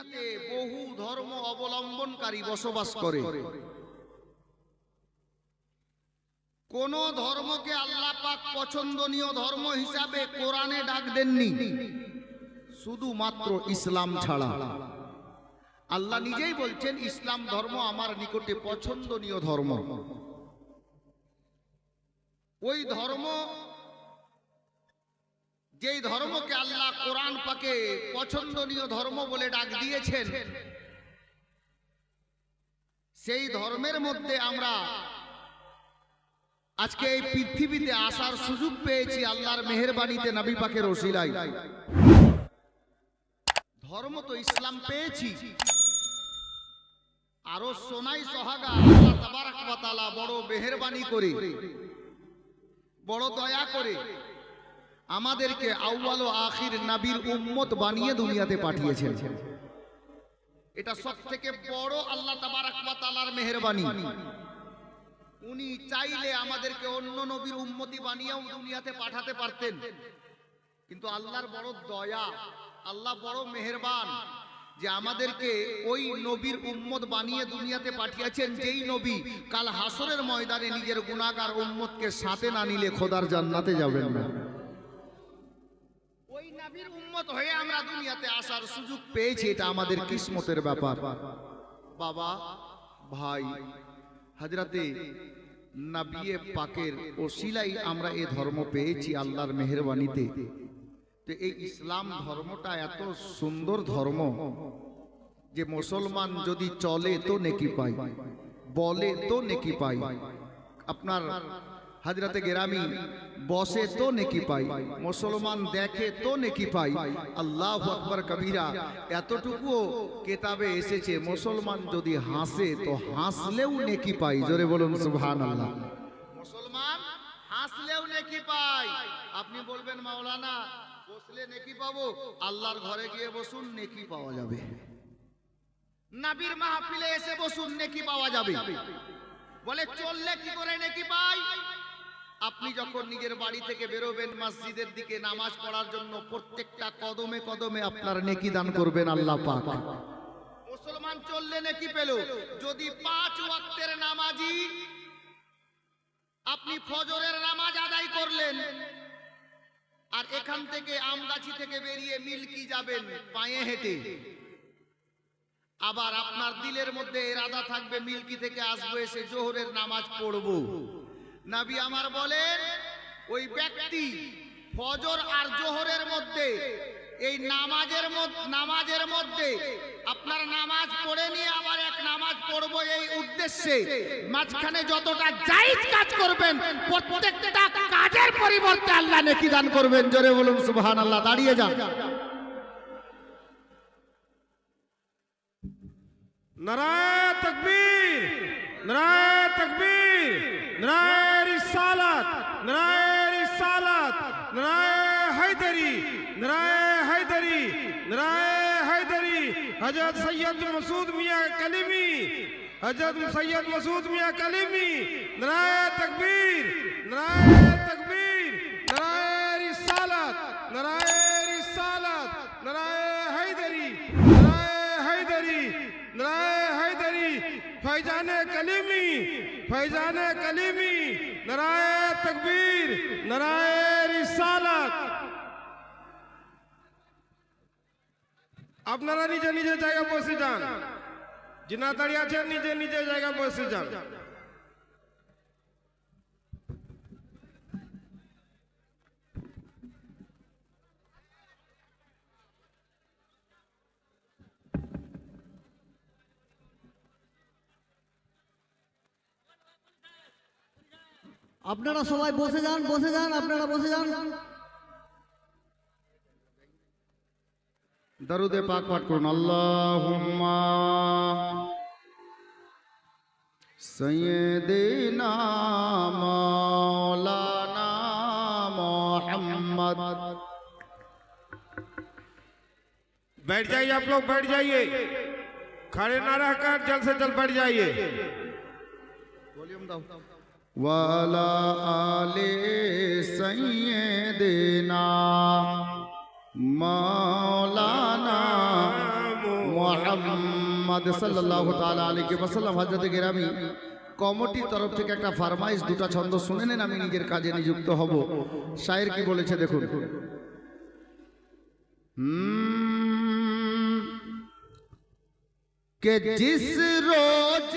দুনিয়াতে বহু ধর্ম অবলম্বনকারী বসবাস করে। কোন ধর্মকে আল্লাহ পাক পছন্দনীয় ধর্ম হিসাবে কোরআনে ডাক দেননি, শুধুমাত্র ইসলাম ছাড়া। আল্লাহ নিজেই বলছেন ইসলাম ধর্ম আমার নিকটে পছন্দনীয় ধর্ম। ওই ধর্ম, যেই ধর্মকে আল্লাহ কোরআন পাকে পছন্দনীয় ধর্ম বলে ডাক দিয়েছেন, সেই ধর্মের মধ্যে আমরা আজকে এই পৃথিবীতে আসার সুযোগ পেয়েছি আল্লাহর মেহেরবানিতে, নবী পাকের ওসিলায়। ধর্ম তো ইসলাম পেয়েছি, আরো সোনাই সোহাগা আল্লাহ তাবারক ওয়া তাআলা বড় মেহেরবানি করে, বড় দয়া করে আমাদেরকে আউয়াল ও আখির নবীর উম্মত বানিয়ে দুনিয়াতে পাঠিয়েছেন। এটা সবথেকে বড় আল্লাহ তাবারক ওয়া তাআলার মেহেরবানি। উনি চাইলে আমাদেরকে অন্য নবীর উম্মতি বানিয়েও দুনিয়াতে পাঠাতে পারতেন, কিন্তু আল্লাহর বড় দয়া, আল্লাহ বড় মেহেরবান যে আমাদেরকে ওই নবীর উম্মত বানিয়ে দুনিয়াতে পাঠিয়েছেন, যেই নবী কাল হাসরের ময়দানে নিজের গুনাহগার উম্মতকে সাথে না নিলে খোদার জান্নাতে যাবেন না। ওই নবীর উম্মত হয়ে আমরা দুনিয়াতে আসার সুযোগ পেয়েছি, এটা আমাদের কিসমতের ব্যাপার। বাবা, ভাই, হযরতে নবী পাকের ওসিলাই আমরা এই ধর্ম পেয়েছি আল্লাহর মেহেরবানিতে। তো এই ইসলাম ধর্মটা এত সুন্দর ধর্ম যে মুসলমান যদি চলে তো নেকি পায়, বলে তো নেকি পায়, আপনার হযরতে গেরামি বসে তো নেকি পাই, মুসলমান দেখে তো নেকি পাই। আল্লাহু আকবার কবীরা। এতটুকু কিতাবে এসেছে মুসলমান যদি হাসে তো হাসলেও নেকি পাই। জোরে বলুন সুবহানাল্লাহ। মুসলমান হাসলেও নেকি পাই। আপনি বলবেন মাওলানা বসলে নেকি পাবো, আল্লাহর ঘরে গিয়ে বসুন নেকি পাওয়া যাবে, নবীর মাহফিলে এসে বসুন নেকি পাওয়া যাবে। বলে চললে কি করে নেকি পাই? আপনি যখন নিজের বাড়ি থেকে বেরোবেন মসজিদের দিকে নামাজ পড়ার জন্য, প্রত্যেকটা কদমে কদমে আপনার নেকি দান করবেন আল্লাহ পাক। মুসলমান চললে নেকি পেল। যদি 5 ওয়াক্তের নামাজি আপনি ফজরের নামাজ আদায় করলেন, আর এখান থেকে আমগাছি থেকে বেরিয়ে মিল্কি যাবেন পায়ে হেঁটে, আবার আপনার দিলের মধ্যে ইরাদা থাকবে মিল্কি থেকে আসবো, এসে জোহরের নামাজ পড়বো, নবী আমার বলেন ওই ব্যক্তি ফজর আর জোহরের মধ্যে, এই নামাজের মধ্যে আপনার নামাজ পড়ে নিয়ে আবার এক নামাজ পড়বো এই উদ্দেশ্যে, মাঝখানে যতটা জায়েজ কাজ করবেন প্রত্যেকটা কাজের পরিবর্তে আল্লাহ নেকি দান করবেন। জোরে বলুন সুবহানাল্লাহ। দাঁড়িয়ে যান। নারায়ে তাকবীর, নারায়ে তাকবীর, নারায়ে রিসালাত, নারায়ে রিসালাত, নারায়ে হায়দারি, নারায়ে হায়দারি, নারায়ে হায়দারি। হযরত সৈয়দ মাসুদ মিয়াঁ কালিমি, হযরত সৈয়দ মাসুদ মিয়াঁ কালিমি। নারায়ে তাকবীর, নারায়ে তাকবীর, নারায়ে রিসালাত, নারায়ে রিসালাত, নারায়ে হায়দারি, নারায়ে হায়দারি, নারায়ে হায়দারি। ফৈজানে কলিমি, ফৈজানে কলিমি। নারায়ে তাকবীর, নারায়ে রিসালাত। আপনারা নিজে নিজে জায়গা বসে যান, যিনা দাঁড়িয়ে আছেন নিজে নিজে জায়গা বসে যান। আপনারা সবাই বসে যান, বসে যান, আপনারা বসে যান। দরুদে পাক পাঠ করুন। আল্লাহুম্মা সাইয়্যিদিনা মাওলানা মুহাম্মদ। बैठ जाइए आप लोग, बैठ जाइए, खड़े ना रहकर जल्द से जल्द बैठ जाइए। वॉल्यूम दाओ। वाला आले सैय्यिदिना मौलाना মুহাম্মদ সাল্লাল্লাহু তাআলা আলাইহি ওয়াসাল্লাম। হযরত গেরামি কমিটির তরফ থেকে একটা ফরমাইশ, দুটো ছন্দ শুনে নেন, আমি নিজের কাজে নিযুক্ত হব। শায়ের কি বলেছে দেখুন। कि जिस रोज